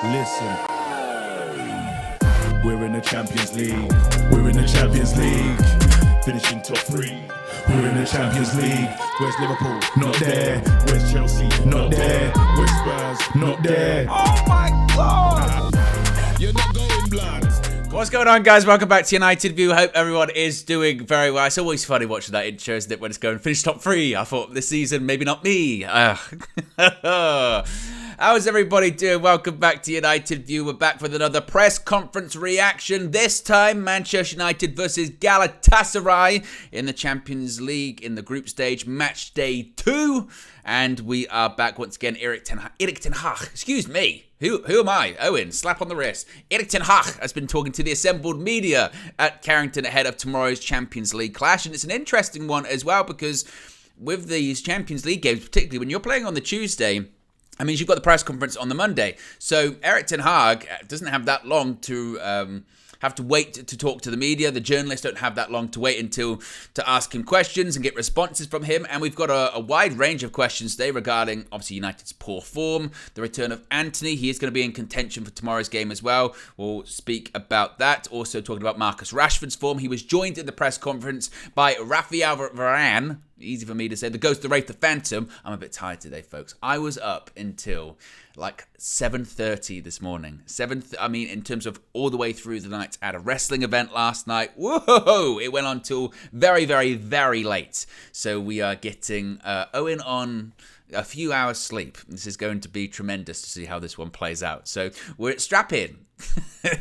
Listen, we're in the Champions League. We're in the Champions League. Finishing top 3. We're in the Champions League. Where's Liverpool? Not there. Where's Chelsea? Not there. Where's Spurs? Not there. Oh my God! You're not going blood. What's going on, guys? Welcome back to United View. Hope everyone is doing very well. It's always funny watching that intro, isn't it, when it's going finish top 3. I thought this season, maybe not me. How's everybody doing? Welcome back to United View. We're back with another press conference reaction. This time, Manchester United versus Galatasaray in the Champions League in the group stage, match day 2. And we are back once again. Erik ten Hag, excuse me. Who am I? Owen, slap on the wrist. Erik ten Hag has been talking to the assembled media at Carrington ahead of tomorrow's Champions League clash. And it's an interesting one as well because with these Champions League games, particularly when you're playing on the Tuesday, I mean, you've got the press conference on the Monday. So Erik ten Hag doesn't have that long to have to wait to talk to the media. The journalists don't have that long to wait until to ask him questions and get responses from him. And we've got a wide range of questions today regarding, obviously, United's poor form, the return of Antony. He is going to be in contention for tomorrow's game as well. We'll speak about that. Also talking about Marcus Rashford's form. He was joined in the press conference by Rafael Varane. Easy for me to say. The Ghost, the Wraith, the Phantom. I'm a bit tired today, folks. I was up until like 7:30 this morning. In terms of all the way through the night. I had a wrestling event last night. Whoa! It went on till very, very, very late. So we are getting Owen on a few hours sleep. This is going to be tremendous to see how this one plays out. So we're strap in.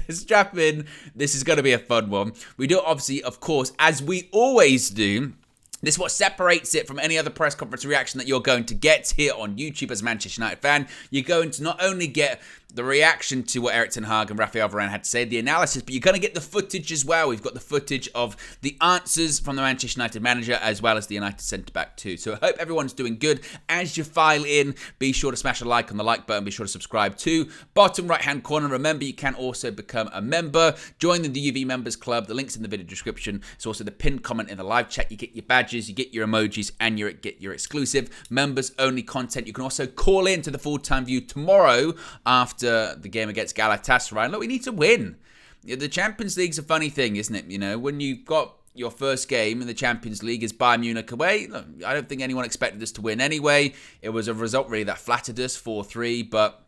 Strap in. This is going to be a fun one. We do obviously, of course, as we always do. This is what separates it from any other press conference reaction that you're going to get here on YouTube as a Manchester United fan. You're going to not only get the reaction to what Erik ten Hag and Rafael Varane had to say, the analysis, but you're going to get the footage as well. We've got the footage of the answers from the Manchester United manager as well as the United centre-back too. So I hope everyone's doing good. As you file in, be sure to smash a like on the like button. Be sure to subscribe too. Bottom right-hand corner, remember you can also become a member. Join the UV Members Club. The link's in the video description. It's also the pinned comment in the live chat. You get your badges, you get your emojis, and you get your exclusive members-only content. You can also call in to the full-time view tomorrow after the game against Galatasaray. And look, we need to win. The Champions League's a funny thing, isn't it? You know, when you've got your first game in the Champions League is Bayern Munich away. Look, I don't think anyone expected us to win anyway. It was a result really that flattered us, 4-3, but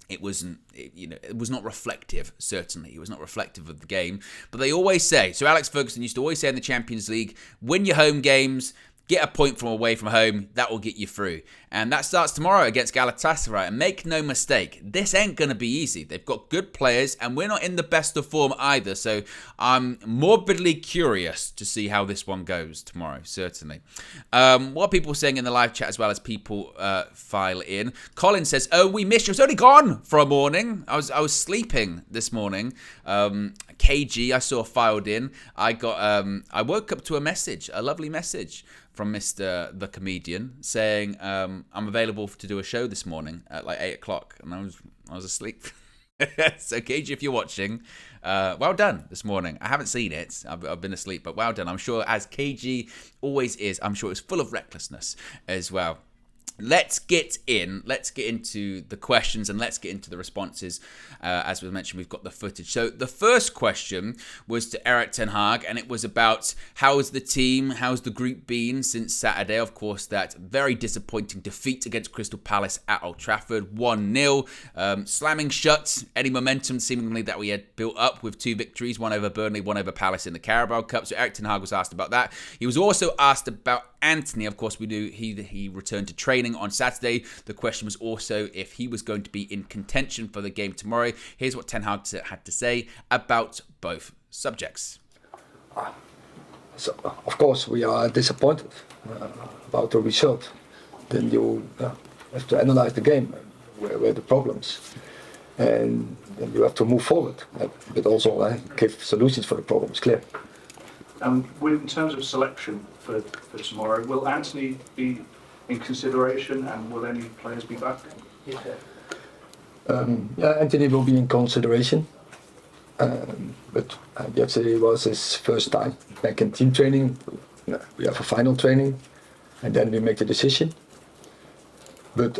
it wasn't, it was not reflective, certainly. It was not reflective of the game. But they always say, so Alex Ferguson used to always say in the Champions League, win your home games, get a point from away from home, that will get you through. And that starts tomorrow against Galatasaray. And make no mistake, this ain't going to be easy. They've got good players, and we're not in the best of form either. So I'm morbidly curious to see how this one goes tomorrow, certainly. What are people saying in the live chat as well as people file in? Colin says, oh, we missed you. I was only gone for a morning. I was sleeping this morning. KG, I saw filed in. I woke up to a lovely message from Mr. the Comedian saying, I'm available to do a show this morning at like 8 o'clock. And I was asleep. So KG, if you're watching, well done this morning. I haven't seen it. I've been asleep, but well done. I'm sure, as KG always is, I'm sure it's full of recklessness as well. Let's get into the questions and let's get into the responses. As we mentioned, we've got the footage. So the first question was to Erik ten Hag, and it was about how's the team, how's the group been since Saturday. Of course, that very disappointing defeat against Crystal Palace at Old Trafford, 1-0, slamming shut any momentum seemingly that we had built up with 2 victories, one over Burnley, one over Palace in the Carabao Cup. So Erik ten Hag was asked about that. He was also asked about Antony. Of course, we knew he returned to training on Saturday. The question was also if he was going to be in contention for the game tomorrow. Here's what ten Hag had to say about both subjects. So, of course, we are disappointed about the result. Then you have to analyze the game, where the problems, and then you have to move forward, but also give solutions for the problems, clear. In terms of selection for tomorrow, will Antony be in consideration, and will any players be back? Antony will be in consideration, but yesterday was his first time back in team training. We have a final training, and then we make the decision. But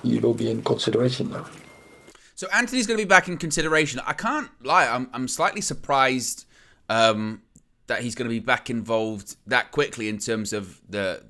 he will be in consideration now. So Antony's going to be back in consideration. I can't lie, I'm slightly surprised that he's going to be back involved that quickly in terms of the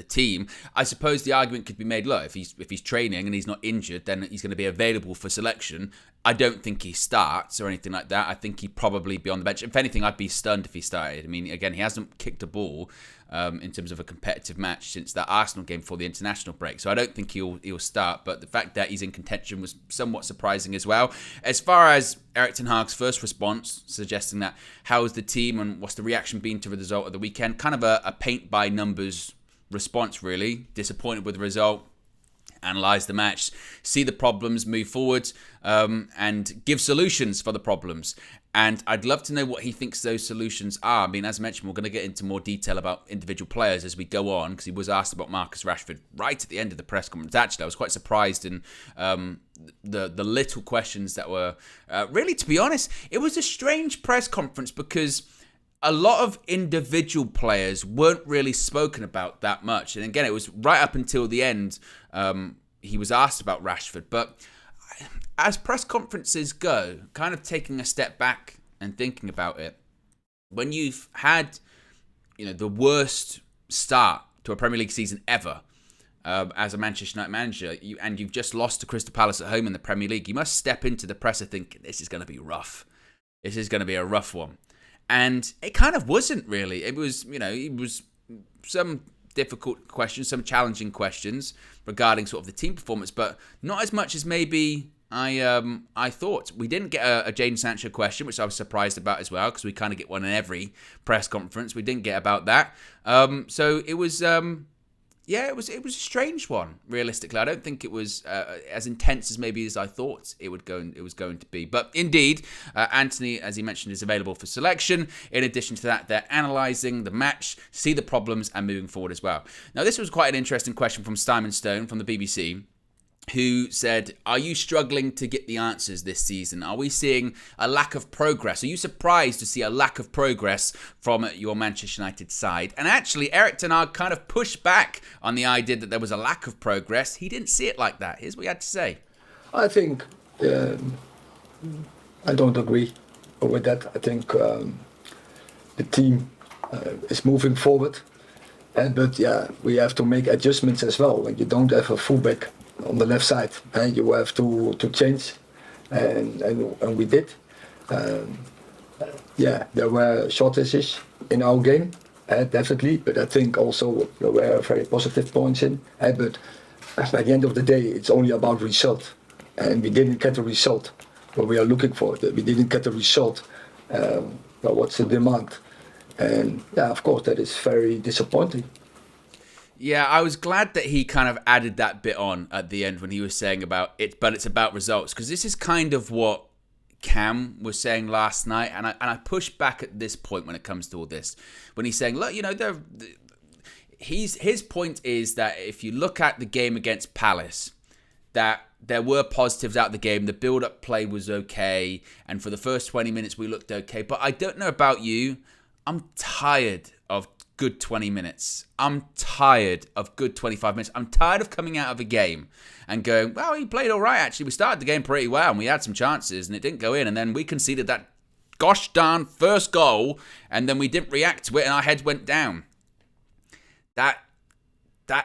team. I suppose the argument could be made, look, if he's training and he's not injured, then he's going to be available for selection. I don't think he starts or anything like that. I think he'd probably be on the bench. If anything, I'd be stunned if he started. I mean, again, he hasn't kicked a ball in terms of a competitive match since that Arsenal game before the international break. So I don't think he'll start. But the fact that he's in contention was somewhat surprising as well. As far as Erik ten Hag's first response, suggesting that how's the team and what's the reaction been to the result of the weekend, kind of a paint by numbers response, really. Disappointed with the result, analyse the match, see the problems, move forward, and give solutions for the problems. And I'd love to know what he thinks those solutions are. I mean, as mentioned, we're going to get into more detail about individual players as we go on, because he was asked about Marcus Rashford right at the end of the press conference. Actually, I was quite surprised in the little questions that were really, to be honest, it was a strange press conference because a lot of individual players weren't really spoken about that much. And again, it was right up until the end he was asked about Rashford. But as press conferences go, kind of taking a step back and thinking about it, when you've had, the worst start to a Premier League season ever as a Manchester United manager, and you've just lost to Crystal Palace at home in the Premier League, you must step into the presser thinking, this is going to be rough. This is going to be a rough one. And it kind of wasn't really. It was, it was some difficult questions, some challenging questions regarding sort of the team performance, but not as much as maybe I thought. We didn't get a Jadon Sancho question, which I was surprised about as well, because we kind of get one in every press conference. We didn't get about that. So it was, it was a strange one, realistically. I don't think it was as intense as maybe as I thought it was going to be. But indeed, Antony, as he mentioned, is available for selection. In addition to that, they're analysing the match, see the problems, and moving forward as well. Now, this was quite an interesting question from Simon Stone from the BBC, who said, are you struggling to get the answers this season? Are we seeing a lack of progress? Are you surprised to see a lack of progress from your Manchester United side? And actually, Erik ten Hag kind of pushed back on the idea that there was a lack of progress. He didn't see it like that. Here's what he had to say. I think I don't agree with that. I think the team is moving forward. But we have to make adjustments as well. Like, you don't have a fullback on the left side, and you have to change, and we did. There were shortages in our game, definitely, but I think also there were very positive points in. But at the end of the day, it's only about result, and we didn't get the result what we are looking for. We didn't get the result. What's the demand? And of course, that is very disappointing. Yeah, I was glad that he kind of added that bit on at the end when he was saying about it, but it's about results, because this is kind of what Cam was saying last night, and I push back at this point when it comes to all this. When he's saying, look, his point is that if you look at the game against Palace, that there were positives out of the game. The build-up play was okay, and for the first 20 minutes we looked okay. But I don't know about you, I'm tired of good 20 minutes. I'm tired of good 25 minutes. I'm tired of coming out of a game and going, well, he played all right, actually. We started the game pretty well, and we had some chances, and it didn't go in, and then we conceded that gosh darn first goal, and then we didn't react to it, and our heads went down. That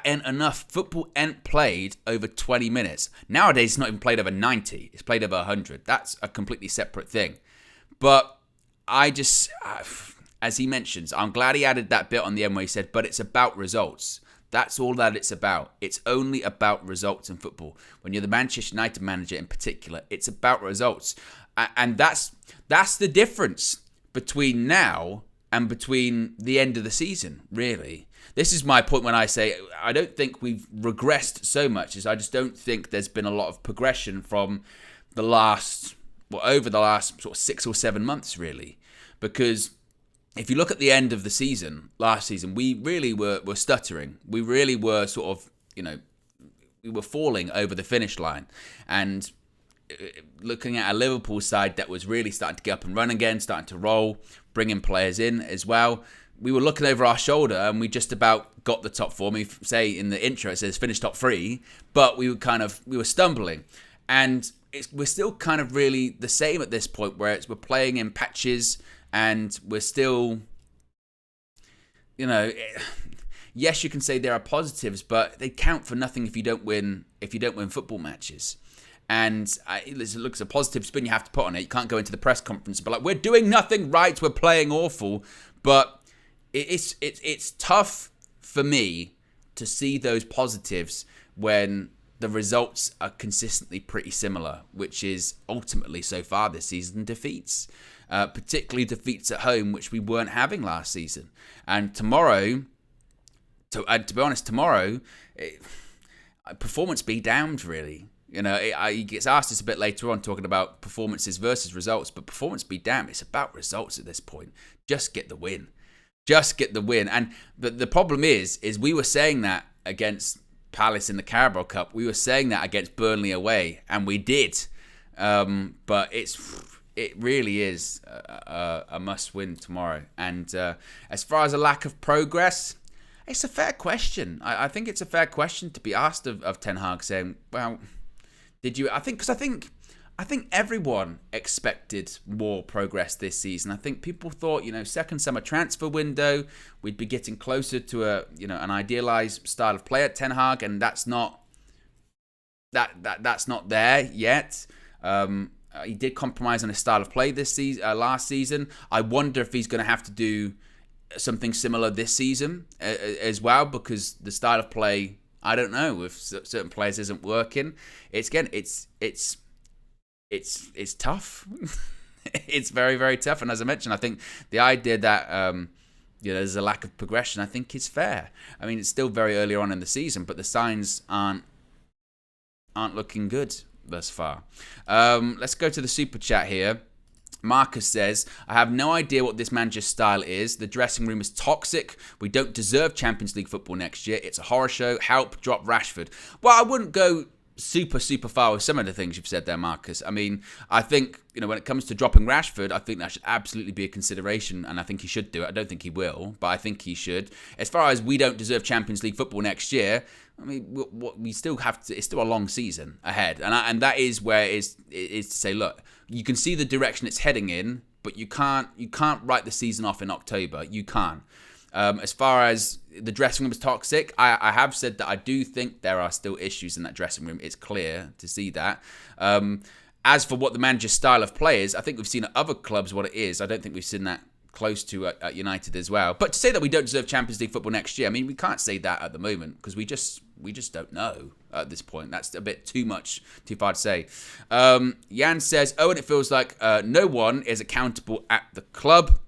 ain't enough. Football ain't played over 20 minutes. Nowadays, it's not even played over 90. It's played over 100. That's a completely separate thing. But I just... as he mentions, I'm glad he added that bit on the end where he said, but it's about results. That's all that it's about. It's only about results in football. When you're the Manchester United manager in particular, it's about results. And that's the difference between now and between the end of the season, really. This is my point when I say I don't think we've regressed so much, as I just don't think there's been a lot of progression from over the last sort of 6 or 7 months, really. Because if you look at the end of the season, last season, we really were stuttering. We really were sort of, we were falling over the finish line. And looking at a Liverpool side that was really starting to get up and run again, starting to roll, bringing players in as well, we were looking over our shoulder and we just about got the top four. Say in the intro, it says finish top 3, but we were stumbling. And we're still kind of really the same at this point, where we're playing in patches and we're still, yes, you can say there are positives, but they count for nothing if you don't win football matches. And it looks a positive spin you have to put on it. You can't go into the press conference and be like, we're doing nothing right, we're playing awful. But it's tough for me to see those positives when the results are consistently pretty similar, which is ultimately so far this season defeats, particularly defeats at home, which we weren't having last season. And tomorrow, to be honest, performance be damned, really. He gets asked this a bit later on, talking about performances versus results, but performance be damned, it's about results at this point. Just get the win. And the problem is we were saying that against Palace in the Carabao Cup. We were saying that against Burnley away, and we did. But it really is a must-win tomorrow. And as far as a lack of progress, it's a fair question. I think it's a fair question to be asked of Ten Hag, saying, well, did you... I think everyone expected more progress this season. I think people thought, second summer transfer window, we'd be getting closer to an idealized style of play at Ten Hag, and that's not there yet. He did compromise on his style of play last season. I wonder if he's going to have to do something similar this season as well, because the style of play, I don't know, if certain players isn't working. It's tough. It's very, very tough. And as I mentioned, I think the idea that there's a lack of progression, I think is fair. I mean, it's still very early on in the season, but the signs aren't looking good thus far. Let's go to the super chat here. Marcus says, I have no idea what this manager's style is. The dressing room is toxic. We don't deserve Champions League football next year. It's a horror show. Help, drop Rashford. Well, I wouldn't go super far with some of the things you've said there, Marcus. I mean, I think, when it comes to dropping Rashford, I think that should absolutely be a consideration, and I think he should do it. I don't think he will, but I think he should. As far as we don't deserve Champions League football next year, I mean, we still have to. It's still a long season ahead, and that is where it is to say, look, you can see the direction it's heading in, but you can't write the season off in October. You can't. As far as the dressing room is toxic, I have said that I do think there are still issues in that dressing room. It's clear to see that. As for what the manager's style of play is, I think we've seen at other clubs what it is. I don't think we've seen that close to at United as well. But to say that we don't deserve Champions League football next year, I mean, we can't say that at the moment because we just don't know at this point. That's a bit too far to say. Jan says, Owen, it feels like no one is accountable at the club.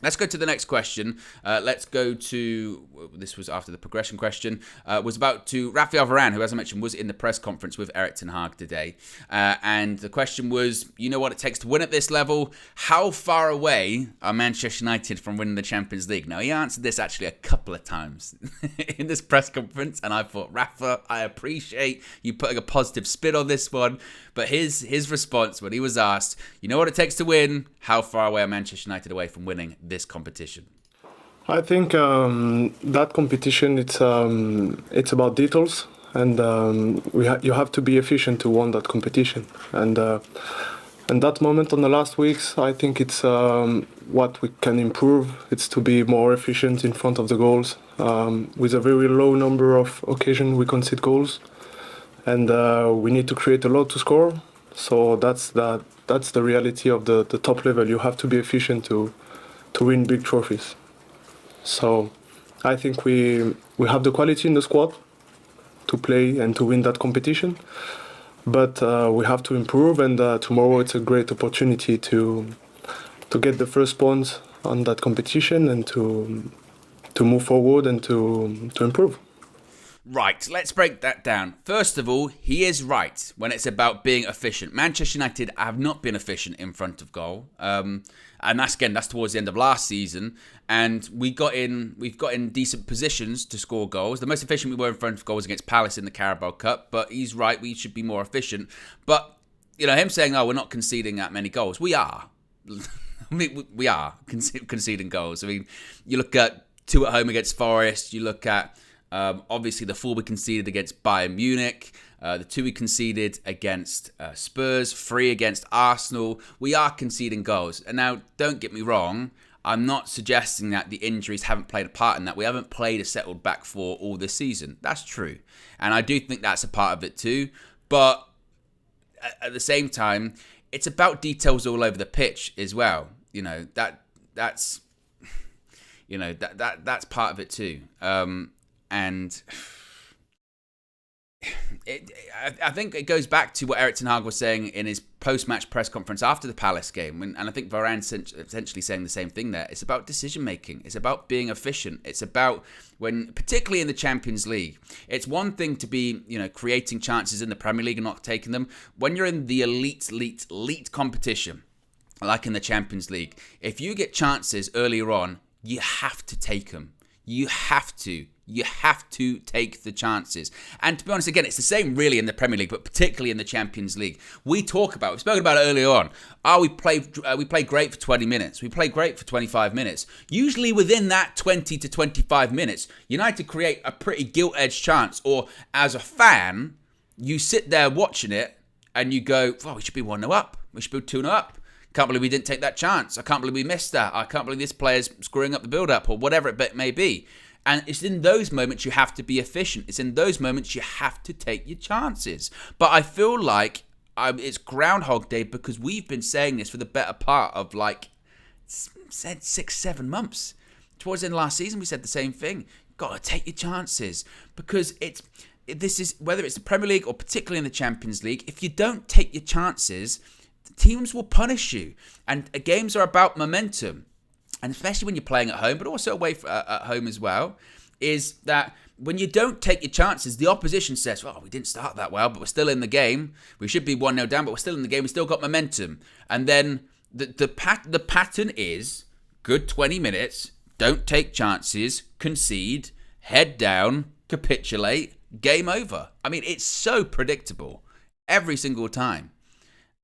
Let's go to the next question. Let's go to, this was after the progression question, was about to Rafael Varane, who, as I mentioned, was in the press conference with Erik ten Hag today. And the question was, you know what it takes to win at this level? How far away are Manchester United from winning the Champions League? Now, he answered this actually a couple of times in this press conference, and I thought, Rafa, I appreciate you putting a positive spin on this one. But his response when he was asked, you know what it takes to win? How far away are Manchester United away from winning this competition? I think that competition, it's about details, and you have to be efficient to win that competition. And that moment on the last weeks, I think it's what we can improve. It's to be more efficient in front of the goals. With a very low number of occasions, we concede goals, and we need to create a lot to score. So that's the reality of the top level. You have to be efficient to win big trophies. So I think we have the quality in the squad to play and to win that competition. But we have to improve, and tomorrow it's a great opportunity to get the first points on that competition and to move forward and to improve. Right, let's break that down. First of all, he is right when it's about being efficient. Manchester United have not been efficient in front of goal. And that's towards the end of last season. And we've got in decent positions to score goals. The most efficient we were in front of goals against Palace in the Carabao Cup. But he's right, we should be more efficient. But, him saying, we're not conceding that many goals. We are. I mean, we are conceding goals. I mean, you look at 2 at home against Forest. You look at... obviously, the 4 we conceded against Bayern Munich. The 2 we conceded against Spurs, 3 against Arsenal. We are conceding goals. And now, don't get me wrong, I'm not suggesting that the injuries haven't played a part in that. We haven't played a settled back four all this season. That's true. And I do think that's a part of it too. But at the same time, it's about details all over the pitch as well. That's part of it too. And I think it goes back to what Erik ten Hag was saying in his post-match press conference after the Palace game, and I think Varane's essentially saying the same thing there. It's about decision making. It's about being efficient. It's about when, particularly in the Champions League, it's one thing to be, creating chances in the Premier League and not taking them. When you're in the elite competition, like in the Champions League, if you get chances earlier on, you have to take them. You have to take the chances. And to be honest, again, it's the same really in the Premier League, but particularly in the Champions League. We've spoken about it earlier on. We play great for 20 minutes. We play great for 25 minutes. Usually within that 20 to 25 minutes, United create a pretty gilt-edged chance. Or as a fan, you sit there watching it and you go, oh, we should be 1-0 up. We should be 2-0 up. Can't believe we didn't take that chance. I can't believe we missed that. I can't believe this player's screwing up the build-up or whatever it may be. And it's in those moments you have to be efficient. It's in those moments you have to take your chances. But I feel like it's Groundhog Day because we've been saying this for the better part of 6-7 months. Towards the end of last season, we said the same thing. Got to take your chances because this is whether it's the Premier League or particularly in the Champions League. If you don't take your chances, teams will punish you. And games are about momentum. And especially when you're playing at home, but also away at home as well, is that when you don't take your chances, the opposition says, well, we didn't start that well, but we're still in the game. We should be 1-0 down, but we're still in the game. We still got momentum. And then the pattern is good 20 minutes, don't take chances, concede, head down, capitulate, game over. I mean, it's so predictable every single time.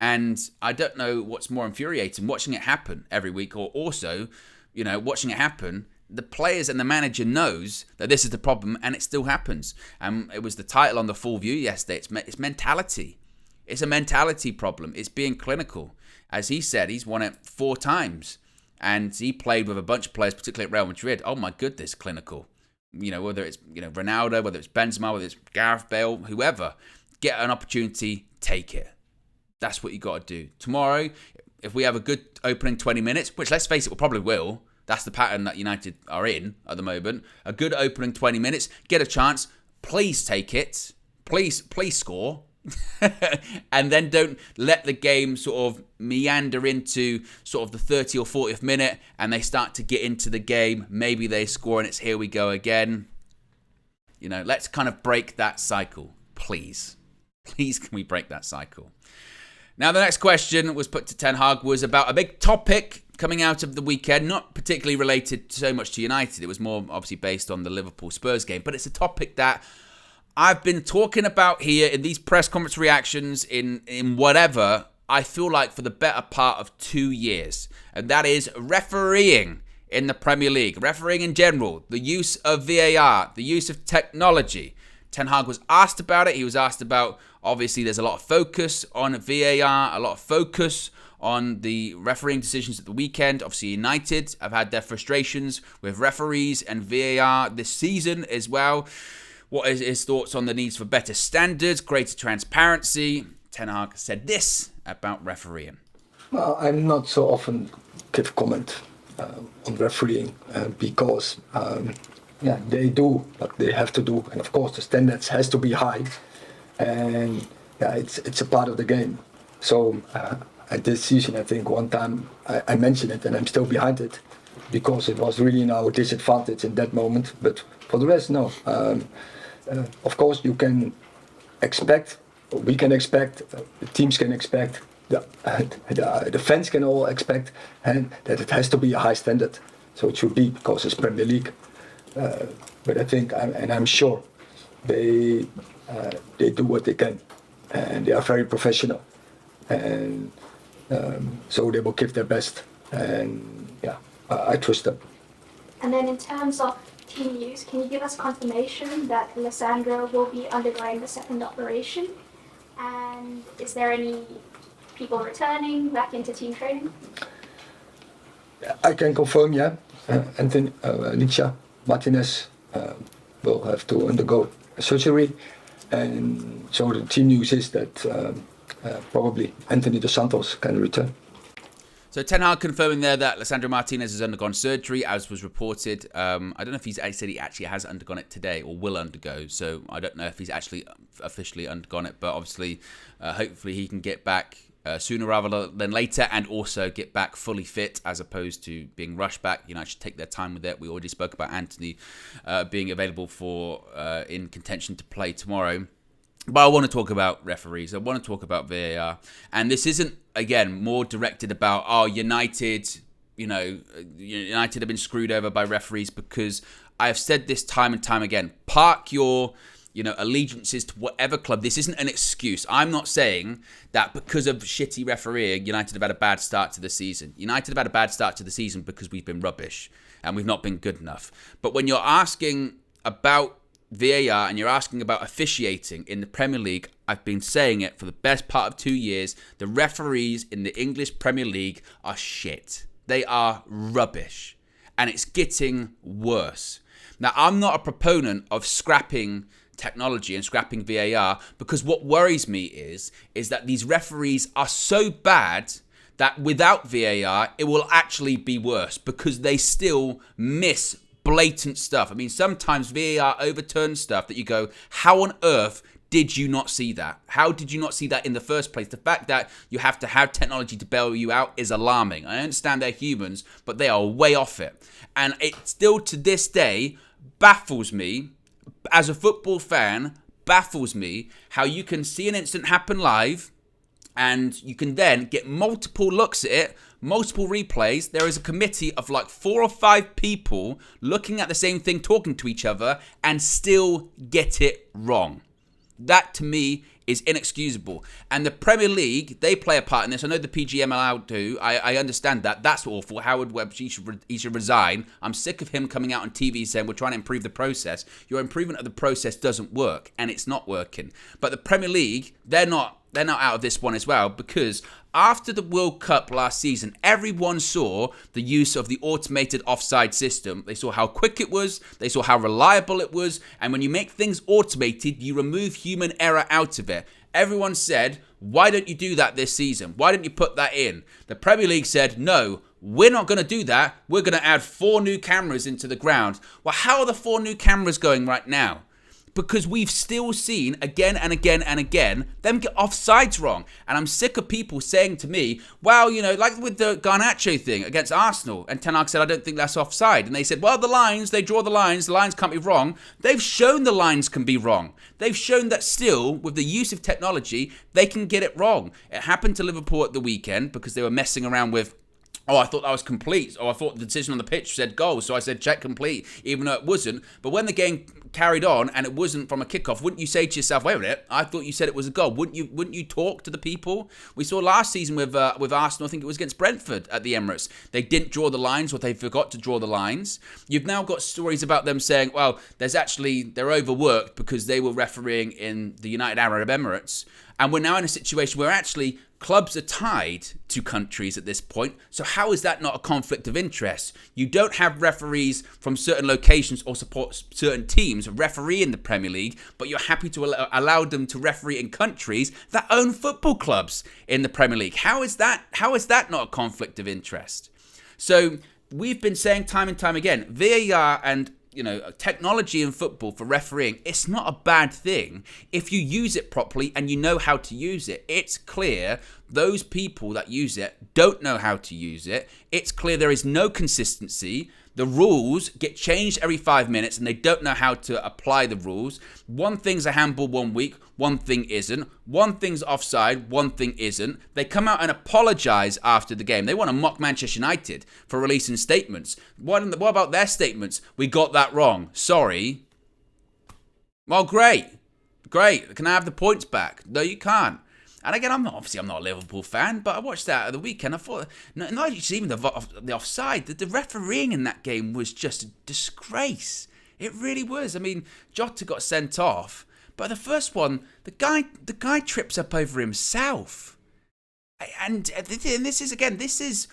And I don't know what's more infuriating, watching it happen every week or also, watching it happen. The players and the manager knows that this is the problem and it still happens. And it was the title on the Full View yesterday. It's mentality. It's a mentality problem. It's being clinical. As he said, he's won it 4 times. And he played with a bunch of players, particularly at Real Madrid. Oh my goodness, clinical. Whether it's Ronaldo, whether it's Benzema, whether it's Gareth Bale, whoever. Get an opportunity, take it. That's what you got to do. Tomorrow, if we have a good opening 20 minutes, which let's face it, we probably will. That's the pattern that United are in at the moment. A good opening 20 minutes, get a chance. Please take it. Please score. And then don't let the game sort of meander into sort of the 30 or 40th minute and they start to get into the game. Maybe they score and it's here we go again. Let's kind of break that cycle. Please. Please can we break that cycle? Now, the next question was put to Ten Hag was about a big topic coming out of the weekend, not particularly related so much to United. It was more obviously based on the Liverpool-Spurs game, but it's a topic that I've been talking about here in these press conference reactions, in whatever, I feel like for the better part of 2 years, and that is refereeing in the Premier League, refereeing in general, the use of VAR, the use of technology. Ten Hag was asked about it. He was asked about, obviously, there's a lot of focus on VAR, a lot of focus on the refereeing decisions at the weekend. Obviously, United have had their frustrations with referees and VAR this season as well. What is his thoughts on the needs for better standards, greater transparency? Ten Hag said this about refereeing. Well, I'm not so often give comment on refereeing because they do what they have to do, and of course the standards has to be high, and it's a part of the game. So at this season, I think one time I mentioned it, and I'm still behind it because it was really in our disadvantage in that moment. But for the rest, no. Of course, you can expect, we can expect, the teams can expect, the fans can all expect, and that it has to be a high standard. So it should be because it's Premier League. But I think, and I'm sure, they do what they can, and they are very professional, and so they will give their best, and I trust them. And then in terms of team news, can you give us confirmation that Lissandro will be undergoing the second operation? And is there any people returning back into team training? I can confirm, yeah. Antony, Licha Martinez will have to undergo surgery, and so the team news is that probably Anthony Dos Santos can return. So Ten Hag confirming there that Lisandro Martinez has undergone surgery, as was reported. I don't know if he said he actually has undergone it today or will undergo. So I don't know if he's actually officially undergone it. But obviously, hopefully he can get back sooner rather than later, and also get back fully fit as opposed to being rushed back. United should take their time with it. We already spoke about Antony being available for in contention to play tomorrow. But I want to talk about referees. I want to talk about VAR. And this isn't, again, more directed about, United, United have been screwed over by referees, because I have said this time and time again. Park your, allegiances to whatever club. This isn't an excuse. I'm not saying that because of shitty refereeing, United have had a bad start to the season. United have had a bad start to the season because we've been rubbish and we've not been good enough. But when you're asking about VAR and you're asking about officiating in the Premier League, I've been saying it for the best part of 2 years. The referees in the English Premier League are shit. They are rubbish. And it's getting worse. Now, I'm not a proponent of scrapping technology and scrapping VAR, because what worries me is that these referees are so bad that without VAR, it will actually be worse, because they still miss blatant stuff. I mean, sometimes VAR overturns stuff that you go, how on earth did you not see that? How did you not see that in the first place? The fact that you have to have technology to bail you out is alarming. I understand they're humans, but they are way off it. And it still to this day baffles me, as a football fan, baffles me how you can see an incident happen live and you can then get multiple looks at it, multiple replays. There is a committee of like 4 or 5 people looking at the same thing, talking to each other, and still get it wrong. That to me is inexcusable. And the Premier League, they play a part in this. I know the PGMOL do. I understand that. That's awful. Howard Webb, he should resign. I'm sick of him coming out on TV saying we're trying to improve the process. Your improvement of the process doesn't work, and it's not working. But the Premier League, they're not out of this one as well, because after the World Cup last season, everyone saw the use of the automated offside system. They saw how quick it was, they saw how reliable it was, and when you make things automated, you remove human error out of it. Everyone said, why don't you do that this season? Why don't you put that in? The Premier League said, no, we're not going to do that. We're going to add 4 new cameras into the ground. Well, how are the 4 new cameras going right now? Because we've still seen again and again and again them get offsides wrong. And I'm sick of people saying to me, well, like with the Garnacho thing against Arsenal. And Ten Hag said, I don't think that's offside. And they said, well, they draw the lines can't be wrong. They've shown the lines can be wrong. They've shown that still, with the use of technology, they can get it wrong. It happened to Liverpool at the weekend because they were messing around with, I thought that was complete. I thought the decision on the pitch said goal, so I said check complete, even though it wasn't. But when the game carried on and it wasn't from a kickoff, wouldn't you say to yourself, wait a minute, I thought you said it was a goal. Wouldn't you talk to the people? We saw last season with Arsenal, I think it was against Brentford at the Emirates. They didn't draw the lines, or they forgot to draw the lines. You've now got stories about them saying, well, they're overworked because they were refereeing in the United Arab Emirates. And we're now in a situation where actually clubs are tied to countries at this point. So how is that not a conflict of interest? You don't have referees from certain locations or support certain teams referee in the Premier League, but you're happy to allow them to referee in countries that own football clubs in the Premier League. How is that not a conflict of interest? So we've been saying time and time again, VAR and technology in football for refereeing, it's not a bad thing if you use it properly and you know how to use it. It's clear those people that use it don't know how to use it. It's clear there is no consistency. The rules get changed every 5 minutes and they don't know how to apply the rules. One thing's a handball one week, one thing isn't. One thing's offside, one thing isn't. They come out and apologise after the game. They want to mock Manchester United for releasing statements. What about their statements? We got that wrong. Sorry. Well, great. Can I have the points back? No, you can't. And again, I'm not a Liverpool fan, but I watched that at the weekend. I thought, not even the offside, the refereeing in that game was just a disgrace. It really was. I mean, Jota got sent off, but the first one, the guy trips up over himself. And this is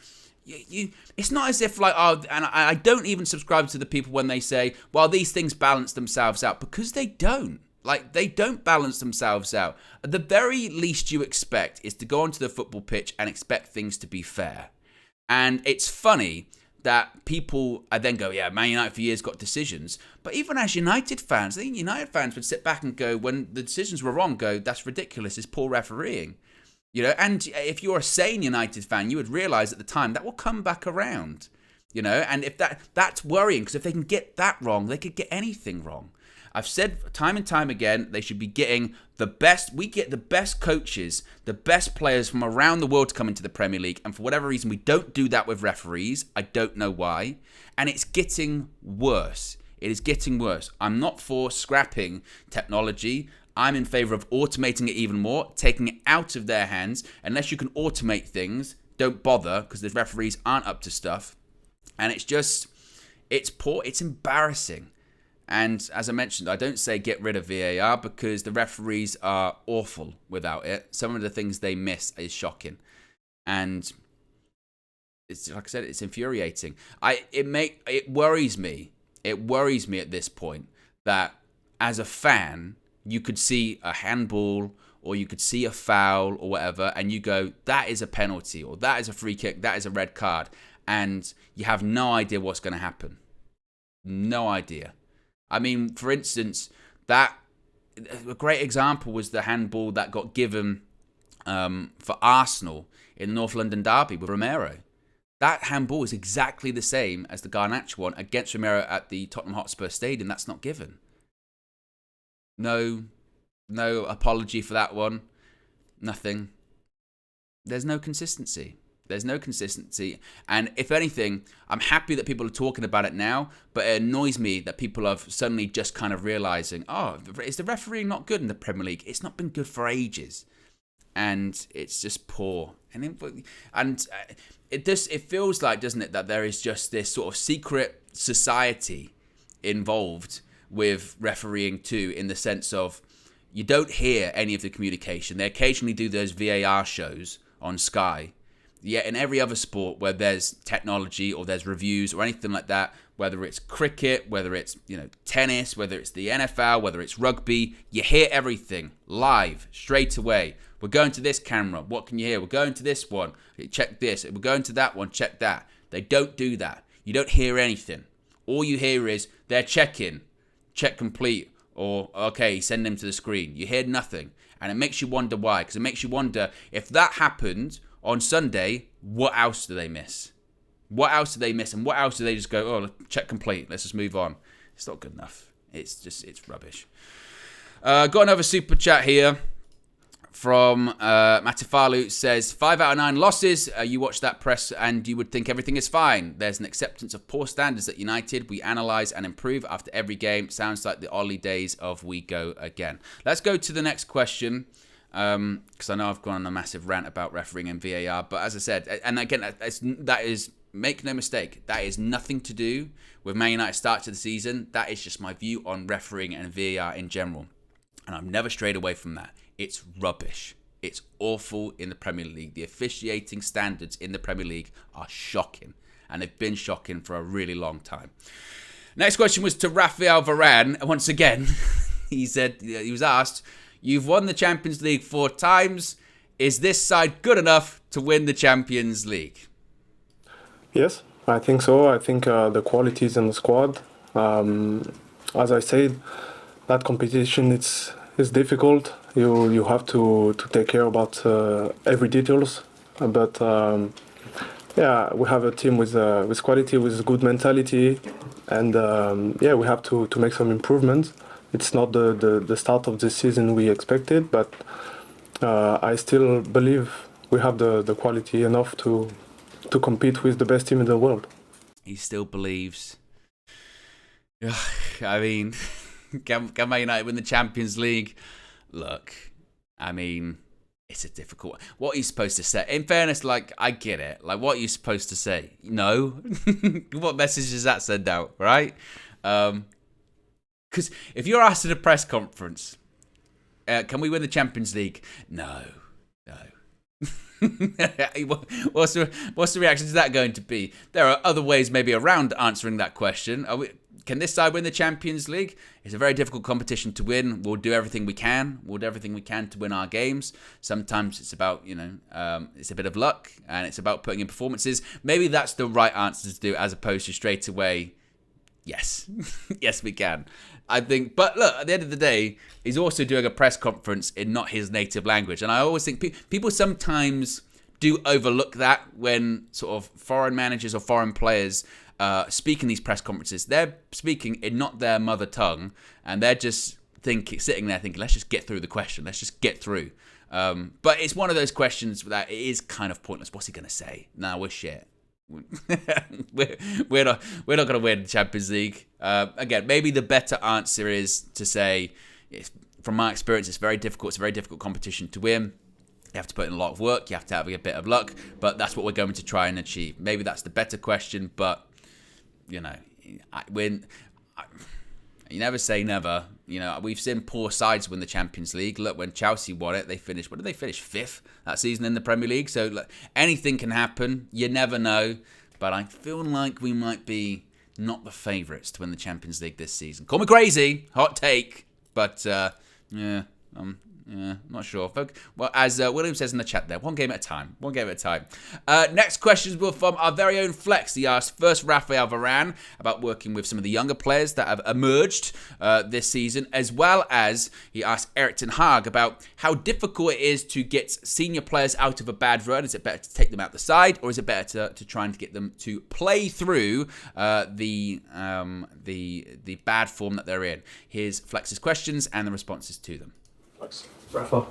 it's not as if like, oh, and I don't even subscribe to the people when they say, well, these things balance themselves out, because they don't. Like, they don't balance themselves out. At the very least you expect is to go onto the football pitch and expect things to be fair. And it's funny that people then go, yeah, Man United for years got decisions. But even as United fans, I think United fans would sit back and go, when the decisions were wrong, go, that's ridiculous, it's poor refereeing. You know, and if you're a sane United fan, you would realise at the time that will come back around. You know, and if that's worrying, because if they can get that wrong, they could get anything wrong. I've said time and time again, they should be getting the best. We get the best coaches, the best players from around the world to come into the Premier League. And for whatever reason, we don't do that with referees. I don't know why. And it's getting worse. It is getting worse. I'm not for scrapping technology. I'm in favour of automating it even more, taking it out of their hands. Unless you can automate things, don't bother, because the referees aren't up to stuff. And it's poor. It's embarrassing. And as I mentioned, I don't say get rid of VAR, because the referees are awful without it. Some of the things they miss is shocking. And it's, like I said, it's infuriating. It worries me. It worries me at this point that as a fan, you could see a handball or you could see a foul or whatever, and you go, that is a penalty, or that is a free kick, that is a red card. And you have no idea what's going to happen. No idea. I mean, for instance, a great example was the handball that got given for Arsenal in the North London derby with Romero. That handball is exactly the same as the Garnacho one against Romero at the Tottenham Hotspur Stadium. That's not given. No apology for that one. Nothing. There's no consistency. There's no consistency. And if anything, I'm happy that people are talking about it now, but it annoys me that people are suddenly just kind of realising, oh, is the refereeing not good in the Premier League? It's not been good for ages. And it's just poor. And it feels like, doesn't it, that there is just this sort of secret society involved with refereeing too, in the sense of you don't hear any of the communication. They occasionally do those VAR shows on Sky. Yet in every other sport where there's technology or there's reviews or anything like that, whether it's cricket, whether it's tennis, whether it's the NFL, whether it's rugby, you hear everything live straight away. We're going to this camera. What can you hear? We're going to this one. Check this. We're going to that one. Check that. They don't do that. You don't hear anything. All you hear is they're checking. Check complete, or okay, send them to the screen. You hear nothing, and it makes you wonder why, because it makes you wonder, if that happened on Sunday, what else do they miss? What else do they miss, and what else do they just go, oh, check complete, let's just move on? It's not good enough. It's rubbish. Got another super chat here from Matifalu. Says 5 out of 9 losses. You watch that press and you would think everything is fine. There's an acceptance of poor standards at United. We analyse and improve after every game. Sounds like the Ollie days of we go again. Let's go to the next question, because I know I've gone on a massive rant about refereeing and VAR. But as I said, and again, that is, make no mistake, that is nothing to do with Man United's start to the season. That is just my view on refereeing and VAR in general. And I've never strayed away from that. It's rubbish. It's awful in the Premier League. The officiating standards in the Premier League are shocking. And they've been shocking for a really long time. Next question was to Raphael Varane. And once again, he was asked, you've won the Champions League 4 times. Is this side good enough to win the Champions League? Yes, I think so. I think the quality is in the squad. As I said, that competition is difficult. You have to take care about every details. But yeah, we have a team with quality, with good mentality, and yeah, we have to make some improvements. It's not the start of the season we expected, but I still believe we have the quality enough to compete with the best team in the world. He still believes. I mean, can Man United win the Champions League? Look, I mean, it's a difficult one. What are you supposed to say? In fairness, like, I get it. Like, what are you supposed to say? No? What message does that send out, right? Because if you're asked at a press conference, can we win the Champions League? No. What's the reaction to that going to be? There are other ways maybe around answering that question. Can this side win the Champions League? It's a very difficult competition to win. We'll do everything we can. We'll do everything we can to win our games. Sometimes it's about, it's a bit of luck and it's about putting in performances. Maybe that's the right answer to do as opposed to straight away, yes. Yes, we can. I think, but look, at the end of the day, he's also doing a press conference in not his native language. And I always think people sometimes do overlook that when sort of foreign managers or foreign players speak in these press conferences. They're speaking in not their mother tongue, and they're just sitting there thinking, let's just get through the question. Let's just get through. But it's one of those questions that it is kind of pointless. What's he going to say? Nah, we're shit. we're not going to win the Champions League. Again, maybe the better answer is to say, from my experience, it's very difficult. It's a very difficult competition to win. You have to put in a lot of work. You have to have a bit of luck. But that's what we're going to try and achieve. Maybe that's the better question. But you never say never. We've seen poor sides win the Champions League. Look, when Chelsea won it, they finished. What did they finish? 5th that season in the Premier League. So look, anything can happen. You never know. But I feel like we might be not the favourites to win the Champions League this season. Call me crazy, hot take, but not sure. Well, as William says in the chat there, one game at a time. Next questions were from our very own Flex. He asked first Raphael Varane about working with some of the younger players that have emerged this season, as well as he asked Erik ten Hag about how difficult it is to get senior players out of a bad run. Is it better to take them out the side, or is it better to try and get them to play through the bad form that they're in? Here's Flex's questions and the responses to them. Thanks. Rafa,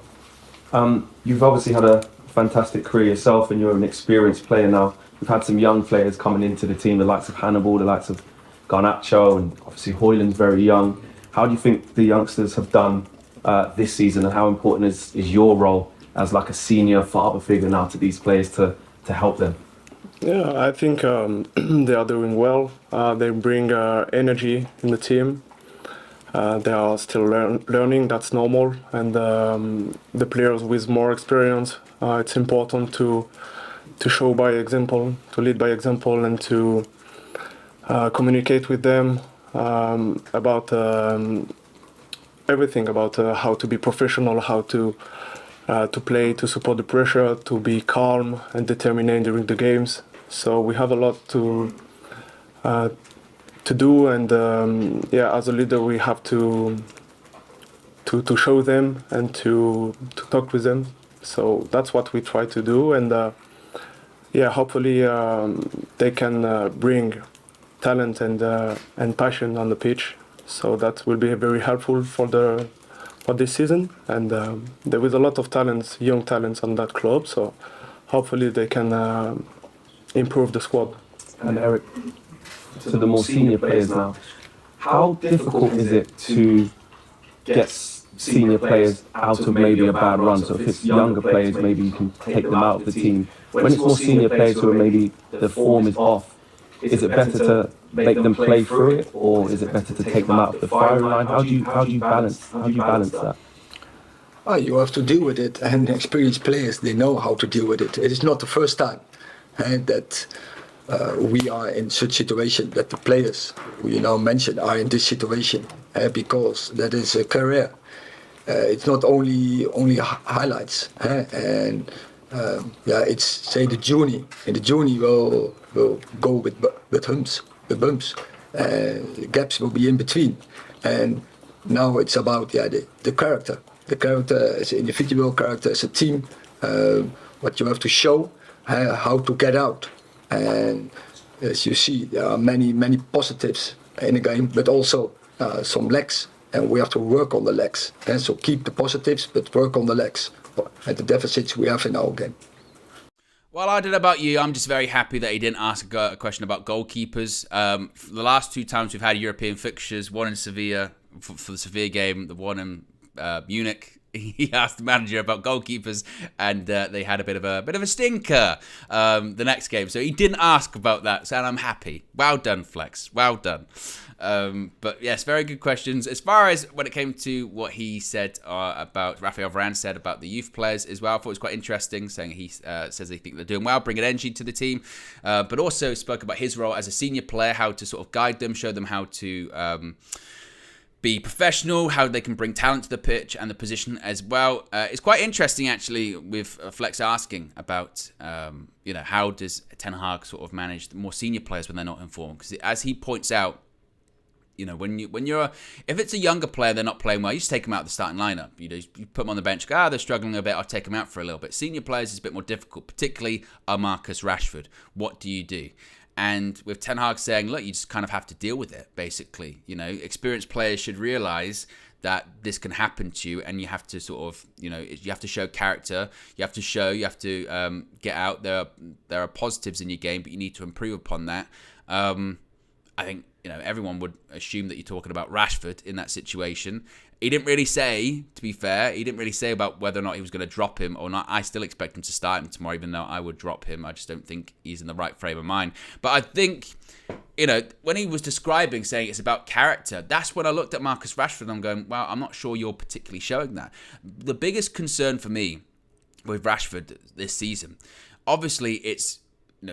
you've obviously had a fantastic career yourself and you're an experienced player now. We've had some young players coming into the team, the likes of Hannibal, the likes of Garnacho, and obviously Højlund's very young. How do you think the youngsters have done this season, and how important is your role as like a senior father figure now to these players to help them? Yeah, I think they are doing well. They bring energy in the team. They are still learning, that's normal, and the players with more experience, it's important to show by example, to lead by example, and to communicate with them about everything, about how to be professional, how to play, to support the pressure, to be calm and determined during the games. So we have a lot to do, and as a leader we have to show them and to talk with them. So that's what we try to do, and hopefully they can bring talent and passion on the pitch. So that will be very helpful for this season, and there is a lot of talents, young talents on that club. So hopefully they can improve the squad. And Erik, to the more senior players now, how difficult is it to get senior players out of maybe a bad run? So if it's younger players, maybe you can take them out of the team. When it's more senior players who are maybe the form is off, is it better to make them play through it, or is it better to take them out of the firing line? How do you balance that? You have to deal with it, and experienced players, they know how to deal with it. It is not the first time that we are in such situation, that the players who you now mentioned are in this situation, because that is a career. It's not only highlights, and it's say the journey, and the journey will go with humps, with bumps, gaps will be in between, and now it's about the character as an individual, character as a team, what you have to show, how to get out. And as you see, there are many positives in the game, but also some lacks, and we have to work on the lacks. And so keep the positives, but work on the lacks and the deficits we have in our game. Well, I don't know about you. I'm just very happy that he didn't ask a question about goalkeepers. The last 2 times we've had European fixtures, one in Sevilla for the Sevilla game, the one in Munich he asked the manager about goalkeepers, and they had a bit of a stinker the next game. So he didn't ask about that, so I'm happy. Well done, Flex. Well done. But yes, very good questions. As far as when it came to what he said about Raphael Varane said about the youth players as well, I thought it was quite interesting, saying he says they think they're doing well, bringing energy to the team, but also spoke about his role as a senior player, how to sort of guide them, show them how to be professional, how they can bring talent to the pitch and the position as well. It's quite interesting, actually, with Flex asking about, how does Ten Hag sort of manage the more senior players when they're not informed? Because as he points out, if it's a younger player, they're not playing well, you just take them out of the starting lineup. You put them on the bench, go, they're struggling a bit, I'll take them out for a little bit. Senior players is a bit more difficult, particularly Marcus Rashford. What do you do? And with Ten Hag saying, look, you just kind of have to deal with it, basically. Experienced players should realise that this can happen to you, and you have to sort of, you have to show character. You have to get out there. There are positives in your game, but you need to improve upon that. I think, everyone would assume that you're talking about Rashford in that situation. He didn't really say, to be fair, about whether or not he was going to drop him or not. I still expect him to start him tomorrow, even though I would drop him. I just don't think he's in the right frame of mind. But I think, when he was describing, saying it's about character, that's when I looked at Marcus Rashford and I'm going, well, I'm not sure you're particularly showing that. The biggest concern for me with Rashford this season, obviously it's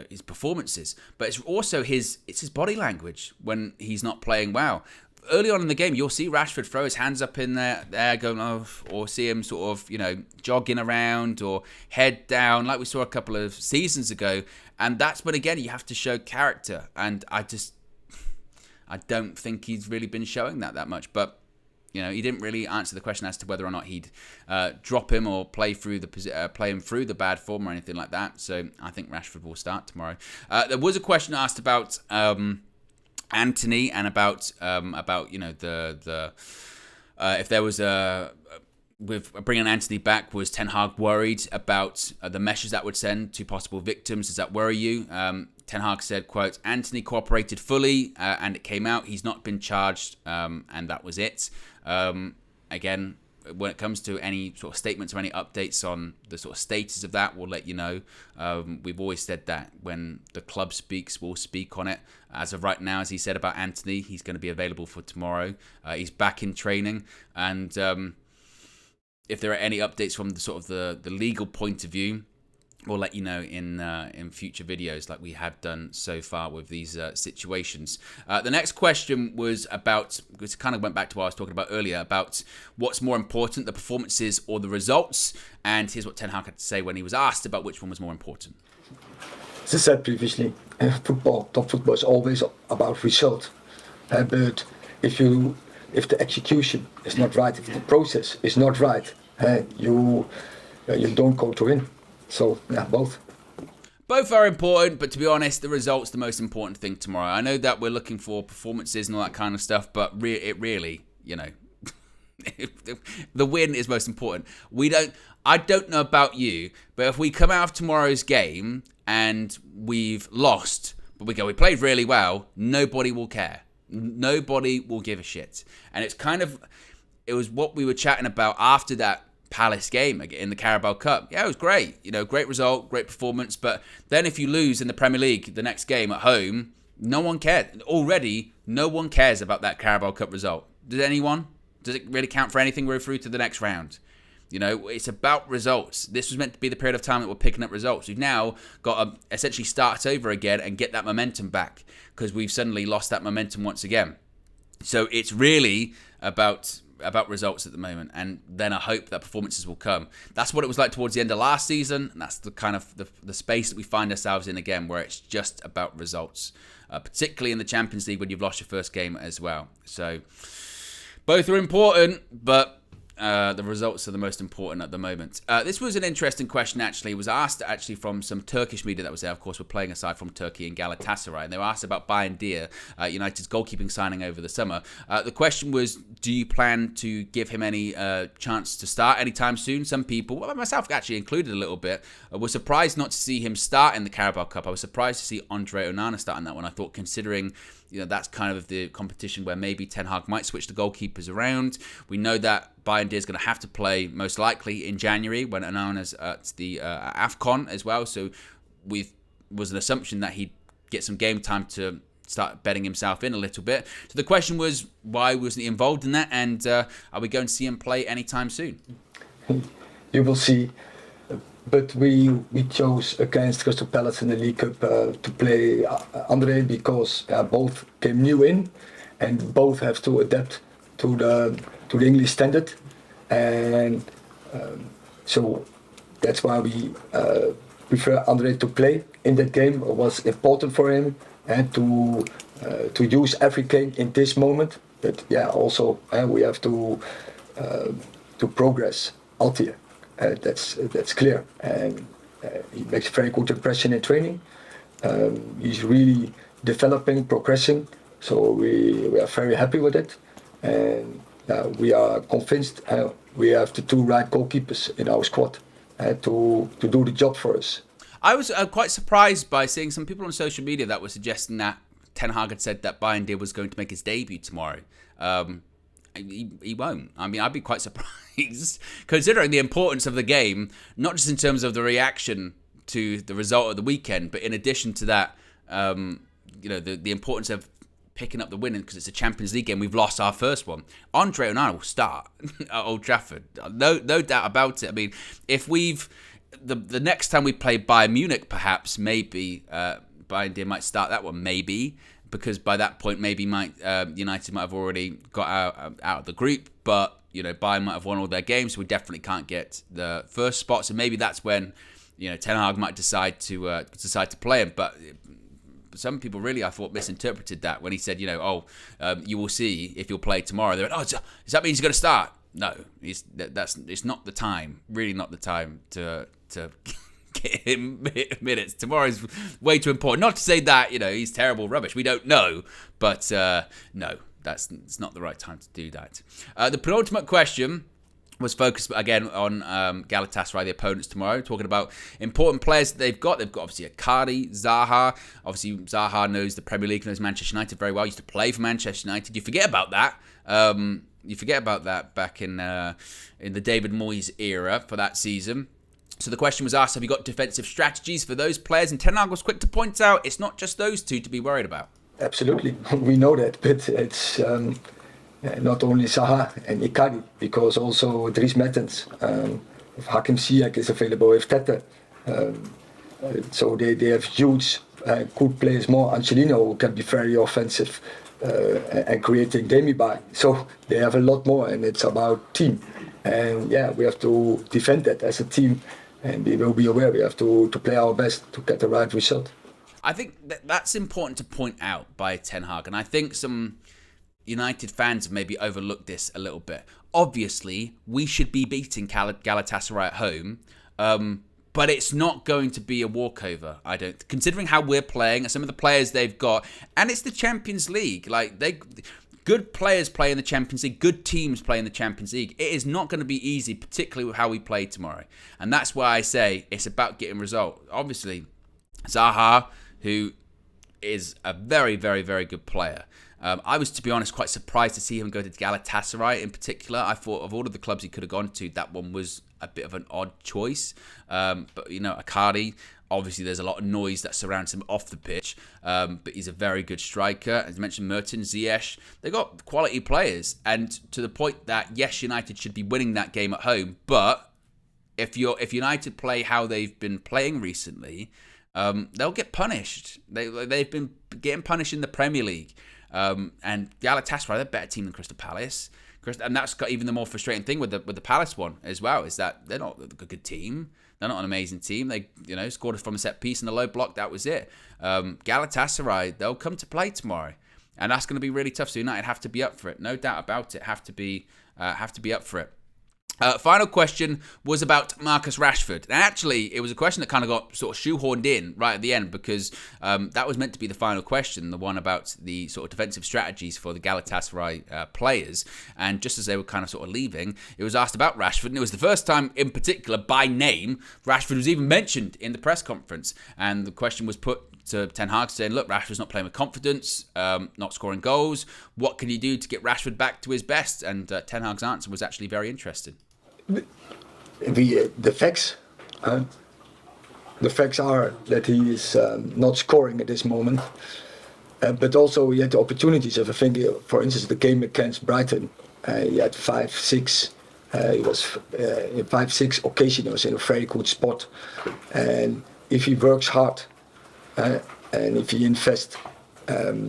his performances, but it's also his body language when he's not playing well. Early on in the game, you'll see Rashford throw his hands up in there going, or see him sort of, jogging around or head down, like we saw a couple of seasons ago. And that's when, again, you have to show character. And I don't think he's really been showing that much. But, he didn't really answer the question as to whether or not he'd drop him or play him through the bad form or anything like that. So I think Rashford will start tomorrow. There was a question asked about Antony and about if there was with bringing Antony back, was Ten Hag worried about the message that would send to possible victims? Does that worry you? Ten Hag said, quote, Antony cooperated fully and it came out. He's not been charged and that was it. Again, when it comes to any sort of statements or any updates on the sort of status of that, we'll let you know. We've always said that when the club speaks, we'll speak on it. As of right now, as he said about Antony, he's going to be available for tomorrow. He's back in training. And if there are any updates from the sort of the legal point of view, we'll let you know in future videos like we have done so far with these situations. The next question was about, which kind of went back to what I was talking about earlier, about what's more important, the performances or the results. And here's what Ten Hag had to say when he was asked about which one was more important. As I said previously, top football is always about result. But if the execution is not right, if the process is not right, you don't go to win. So, both. Both are important, but to be honest, the result's the most important thing tomorrow. I know that we're looking for performances and all that kind of stuff, but it really, the win is most important. I don't know about you, but if we come out of tomorrow's game and we've lost, but we played really well, nobody will care. Nobody will give a shit. And it was what we were chatting about after that Palace game in the Carabao Cup. Yeah, it was great. Great result, great performance. But then if you lose in the Premier League the next game at home, no one cared. Already, no one cares about that Carabao Cup result. Does anyone? Does it really count for anything? We're through to the next round. It's about results. This was meant to be the period of time that we're picking up results. We've now got to essentially start over again and get that momentum back because we've suddenly lost that momentum once again. So it's really about results at the moment, and then I hope that performances will come. That's what it was like towards the end of last season, and that's the kind of the space that we find ourselves in again, where it's just about results, particularly in the Champions League when you've lost your first game as well. So both are important, but the results are the most important at the moment. This was an interesting question, actually. It was asked actually from some Turkish media that was there. Of course, we're playing aside from Turkey and Galatasaray. And they were asked about Bayern Dia, United's goalkeeping signing over the summer. The question was, do you plan to give him any chance to start anytime soon? Some people, myself actually included a little bit, were surprised not to see him start in the Carabao Cup. I was surprised to see Andre Onana start in that one. I thought, considering that's kind of the competition where maybe Ten Hag might switch the goalkeepers around. We know that Bayern is going to have to play most likely in January when Onana's at the AFCON as well. So was an assumption that he'd get some game time to start betting himself in a little bit. So the question was, why wasn't he involved in that? And are we going to see him play anytime soon? You will see. But we chose against Crystal Palace in the League Cup to play Andre because both came new in and both have to adapt to the English standard, and so that's why we prefer Andre to play in that game. It was important for him and to use every game in this moment. But also we have to progress Altia. That's clear, and he makes a very good impression in training. He's really developing, progressing, so we are very happy with it, and we are convinced we have the two right goalkeepers in our squad to do the job for us. I was quite surprised by seeing some people on social media that were suggesting that Ten Hag had said that Bayern was going to make his debut tomorrow. He won't. I mean, I'd be quite surprised, considering the importance of the game, not just in terms of the reaction to the result of the weekend, but in addition to that, the importance of picking up the win, because it's a Champions League game. We've lost our first one. Andre Onana will start at Old Trafford. No doubt about it. I mean, if the next time we play Bayern Munich, perhaps, maybe Bayern might start that one, maybe. Because by that point, maybe United might have already got out of the group, but Bayern might have won all their games, so we definitely can't get the first spot. So maybe that's when Ten Hag might decide to play him. But some people really, I thought, misinterpreted that when he said, you will see if you'll play tomorrow. They went, does that mean he's going to start? No, it's not the time. Really, not the time to get him minutes. Tomorrow's way too important. Not to say that he's terrible rubbish. We don't know, but no, it's not the right time to do that. The penultimate question was focused again on Galatasaray, the opponents tomorrow, talking about important players that they've got. They've got obviously Icardi, Zaha. Obviously, Zaha knows the Premier League, knows Manchester United very well. He used to play for Manchester United. You forget about that. You forget about that back in the David Moyes era for that season. So the question was asked, have you got defensive strategies for those players? And Ten Hag was quick to point out it's not just those two to be worried about. Absolutely, we know that, but it's not only Zaha and Icardi, because also Dries Mertens, if Hakim Ziyech is available, if Tete. So they have huge, good players more. Angelino, who can be very offensive and creating game by. So they have a lot more, and it's about team. And we have to defend that as a team. And we will be aware we have to play our best to get the right result. I think that's important to point out by Ten Hag. And I think some United fans have maybe overlooked this a little bit. Obviously, we should be beating Galatasaray at home. But it's not going to be a walkover, considering how we're playing and some of the players they've got. And it's the Champions League. Good players play in the Champions League. Good teams play in the Champions League. It is not going to be easy, particularly with how we play tomorrow. And that's why I say it's about getting results. Obviously, Zaha, who is a very, very, very good player. I was, to be honest, quite surprised to see him go to Galatasaray in particular. I thought of all of the clubs he could have gone to, that one was a bit of an odd choice. But, Icardi, obviously there's a lot of noise that surrounds him off the pitch. But he's a very good striker. As you mentioned, Mertens, Ziyech, they've got quality players. And to the point that, yes, United should be winning that game at home. But if United play how they've been playing recently, they'll get punished. They've been getting punished in the Premier League. And Galatasaray, they're a better team than Crystal Palace. And that's got even the more frustrating thing with the Palace one as well, is that they're not a good team. They're not an amazing team. They, scored from a set piece in the low block. That was it. Galatasaray, they'll come to play tomorrow, and that's going to be really tough. So United have to be up for it, no doubt about it. Have to be up for it. Final question was about Marcus Rashford. And actually, it was a question that kind of got sort of shoehorned in right at the end because that was meant to be the final question, the one about the sort of defensive strategies for the Galatasaray players. And just as they were kind of sort of leaving, it was asked about Rashford. And it was the first time in particular, by name, Rashford was even mentioned in the press conference. And the question was put to Ten Hag saying, look, Rashford's not playing with confidence, not scoring goals. What can you do to get Rashford back to his best? And Ten Hag's answer was actually very interesting. The facts are that he is not scoring at this moment, but also he had the opportunities. If I think, for instance, the game against Brighton, he had 5-6. He was in 5-6 occasions. He was in a very good spot, and if he works hard and if he invests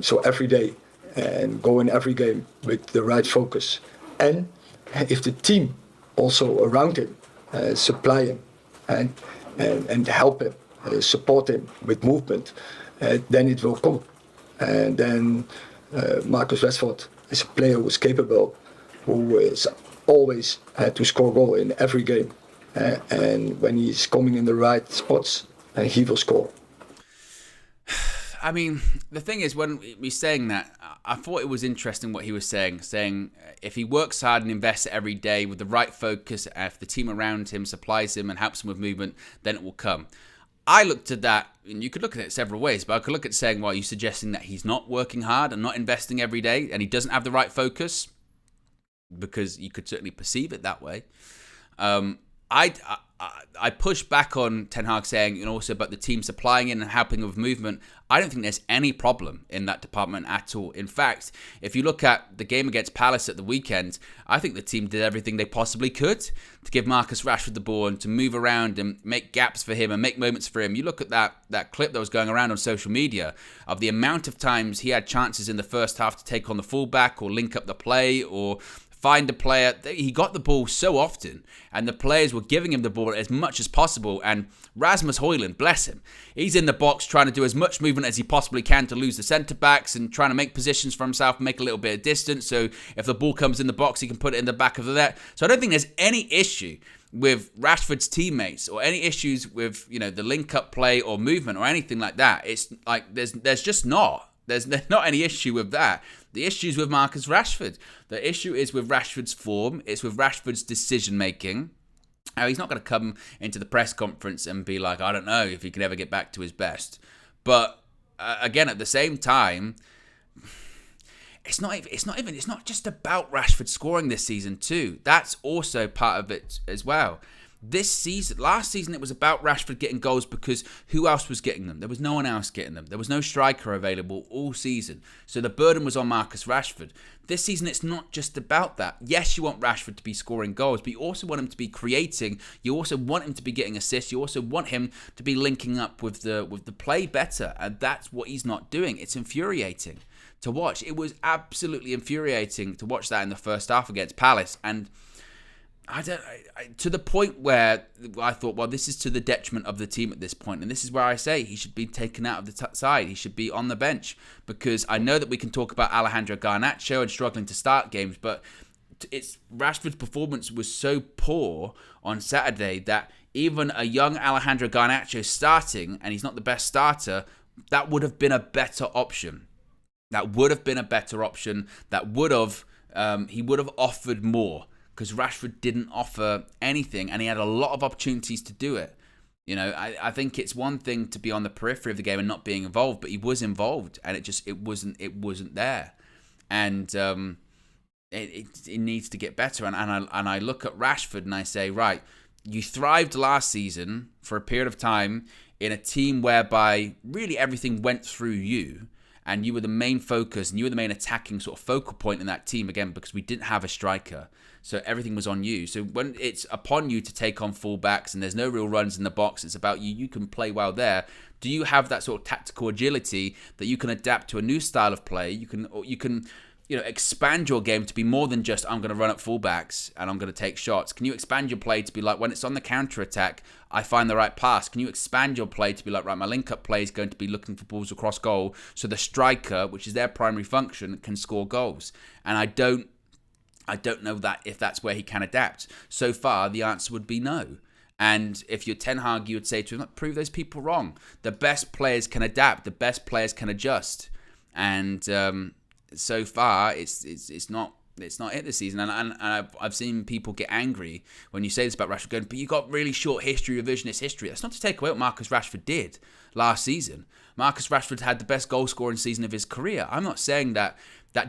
so every day and go in every game with the right focus, and if the team also around him supply him and help him, support him with movement, then it will come. And then Marcus Rashford is a player who is capable, who is always to score goal in every game. And when he's coming in the right spots, he will score. I mean, the thing is, when he's saying that, I thought it was interesting what he was saying if he works hard and invests every day with the right focus, if the team around him supplies him and helps him with movement, then it will come. I looked at that, and you could look at it several ways, but I could look at saying, well, are you suggesting that he's not working hard and not investing every day, and he doesn't have the right focus? Because you could certainly perceive it that way. I push back on Ten Hag saying, also about the team supplying in and helping with movement. I don't think there's any problem in that department at all. In fact, if you look at the game against Palace at the weekend, I think the team did everything they possibly could to give Marcus Rashford the ball and to move around and make gaps for him and make moments for him. You look at that clip that was going around on social media of the amount of times he had chances in the first half to take on the fullback or link up the play or find a player. He got the ball so often, and the players were giving him the ball as much as possible. And Rasmus Højlund, bless him, he's in the box trying to do as much movement as he possibly can to lose the centre-backs and trying to make positions for himself, make a little bit of distance, so if the ball comes in the box, he can put it in the back of the net. So I don't think there's any issue with Rashford's teammates or any issues with, the link-up play or movement or anything like that. It's like there's just not. There's not any issue with that. The issue is with Marcus Rashford. The issue is with Rashford's form. It's with Rashford's decision-making. Now, he's not going to come into the press conference and be like, I don't know if he can ever get back to his best. But, again, at the same time, it's not just about Rashford scoring this season too. That's also part of it as well. Last season, it was about Rashford getting goals because who else was getting them? There was no one else getting them. There was no striker available all season. So the burden was on Marcus Rashford. This season, it's not just about that. Yes, you want Rashford to be scoring goals, but you also want him to be creating. You also want him to be getting assists. You also want him to be linking up with the play better. And that's what he's not doing. It's infuriating to watch. It was absolutely infuriating to watch that in the first half against Palace. And to the point where I thought, well, this is to the detriment of the team at this point. And this is where I say he should be taken out of the side. He should be on the bench, because I know that we can talk about Alejandro Garnacho and struggling to start games, but Rashford's performance was so poor on Saturday that even a young Alejandro Garnacho starting, and he's not the best starter, that would have been a better option. He would have offered more. Because Rashford didn't offer anything, and he had a lot of opportunities to do it. I think it's one thing to be on the periphery of the game and not being involved, but he was involved, and it wasn't there, and it needs to get better. And I look at Rashford and I say, right, you thrived last season for a period of time in a team whereby really everything went through you. And you were the main focus, and you were the main attacking sort of focal point in that team, again, because we didn't have a striker. So everything was on you. So when it's upon you to take on fullbacks and there's no real runs in the box, it's about you. You can play well there. Do you have that sort of tactical agility that you can adapt to a new style of play? You can expand your game to be more than just, I'm going to run up fullbacks and I'm going to take shots. Can you expand your play to be like, when it's on the counter-attack, I find the right pass? Can you expand your play to be like, right, my link-up play is going to be looking for balls across goal, so the striker, which is their primary function, can score goals? And I don't I don't know that if that's where he can adapt. So far, the answer would be no. And if you're Ten Hag, you would say to him, prove those people wrong. The best players can adapt. The best players can adjust. And so far, it's not it this season. And I've seen people get angry when you say this about Rashford, going, but you got really short history, revisionist history. That's not to take away what Marcus Rashford did last season. Marcus Rashford had the best goal scoring season of his career. I'm not saying that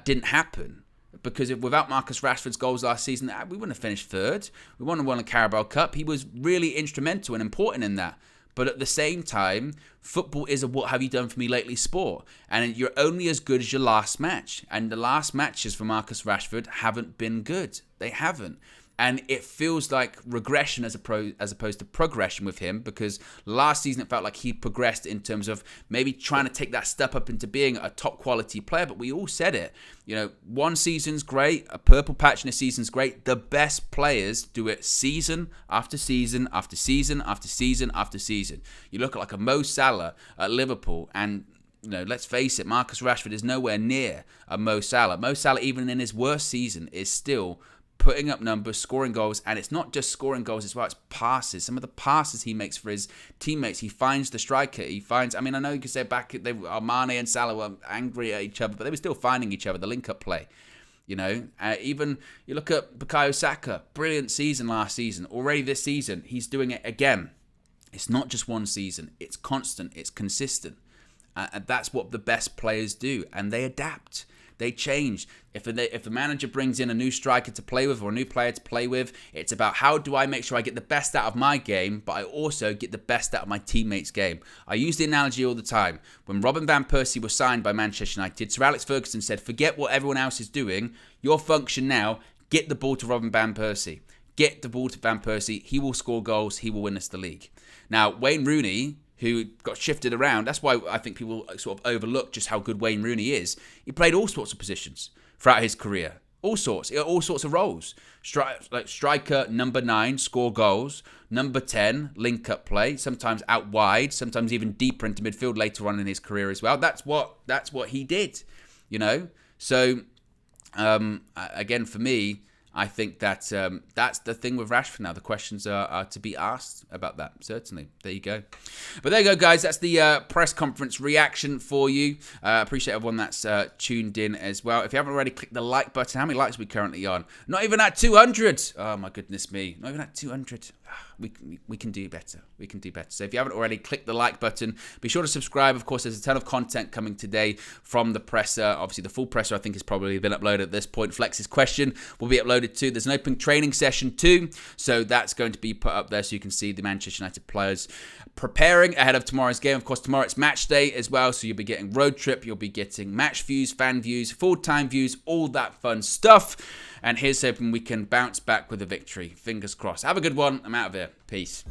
didn't happen. Because without Marcus Rashford's goals last season, we wouldn't have finished third. We wouldn't have won a Carabao Cup. He was really instrumental and important in that. But at the same time, football is a what have you done for me lately sport. And you're only as good as your last match. And the last matches for Marcus Rashford haven't been good. They haven't. And it feels like regression as opposed to progression with him, because last season it felt like he progressed in terms of maybe trying to take that step up into being a top quality player. But we all said it. One season's great, a purple patch in a season's great. The best players do it season after season after season after season after season. You look at like a Mo Salah at Liverpool, and let's face it, Marcus Rashford is nowhere near a Mo Salah. Mo Salah, even in his worst season, is still putting up numbers, scoring goals, and it's not just scoring goals as well, it's passes. Some of the passes he makes for his teammates, he finds the striker, I know you could say back, Mane and Salah were angry at each other, but they were still finding each other, the link-up play. Even you look at Bukayo Saka, brilliant season last season. Already this season, he's doing it again. It's not just one season, it's constant, it's consistent. And that's what the best players do, and they adapt. They change. If the manager brings in a new striker to play with or a new player to play with, it's about how do I make sure I get the best out of my game, but I also get the best out of my teammates' game. I use the analogy all the time. When Robin van Persie was signed by Manchester United, Sir Alex Ferguson said, forget what everyone else is doing. Your function now, get the ball to Robin van Persie. Get the ball to Van Persie. He will score goals. He will win us the league. Now, Wayne Rooney, who got shifted around. That's why I think people sort of overlook just how good Wayne Rooney is. He played all sorts of positions throughout his career. All sorts of roles. Striker, number 9, score goals. Number 10, link-up play. Sometimes out wide. Sometimes even deeper into midfield later on in his career as well. That's what he did, So, again, for me, I think that that's the thing with Rashford now. The questions are to be asked about that, certainly. There you go. But there you go, guys. That's the press conference reaction for you. Appreciate everyone that's tuned in as well. If you haven't already, click the like button. How many likes are we currently on? Not even at 200. Oh, my goodness me. Not even at 200. We can do better. We can do better. So if you haven't already, click the like button. Be sure to subscribe. Of course, there's a ton of content coming today from the presser. Obviously, the full presser, I think, has probably been uploaded at this point. Flex's question will be uploaded too. There's an open training session too. So that's going to be put up there so you can see the Manchester United players preparing ahead of tomorrow's game. Of course, tomorrow it's match day as well. So you'll be getting road trip. You'll be getting match views, fan views, full-time views, all that fun stuff. And here's hoping we can bounce back with a victory. Fingers crossed. Have a good one. I'm out of here. Peace.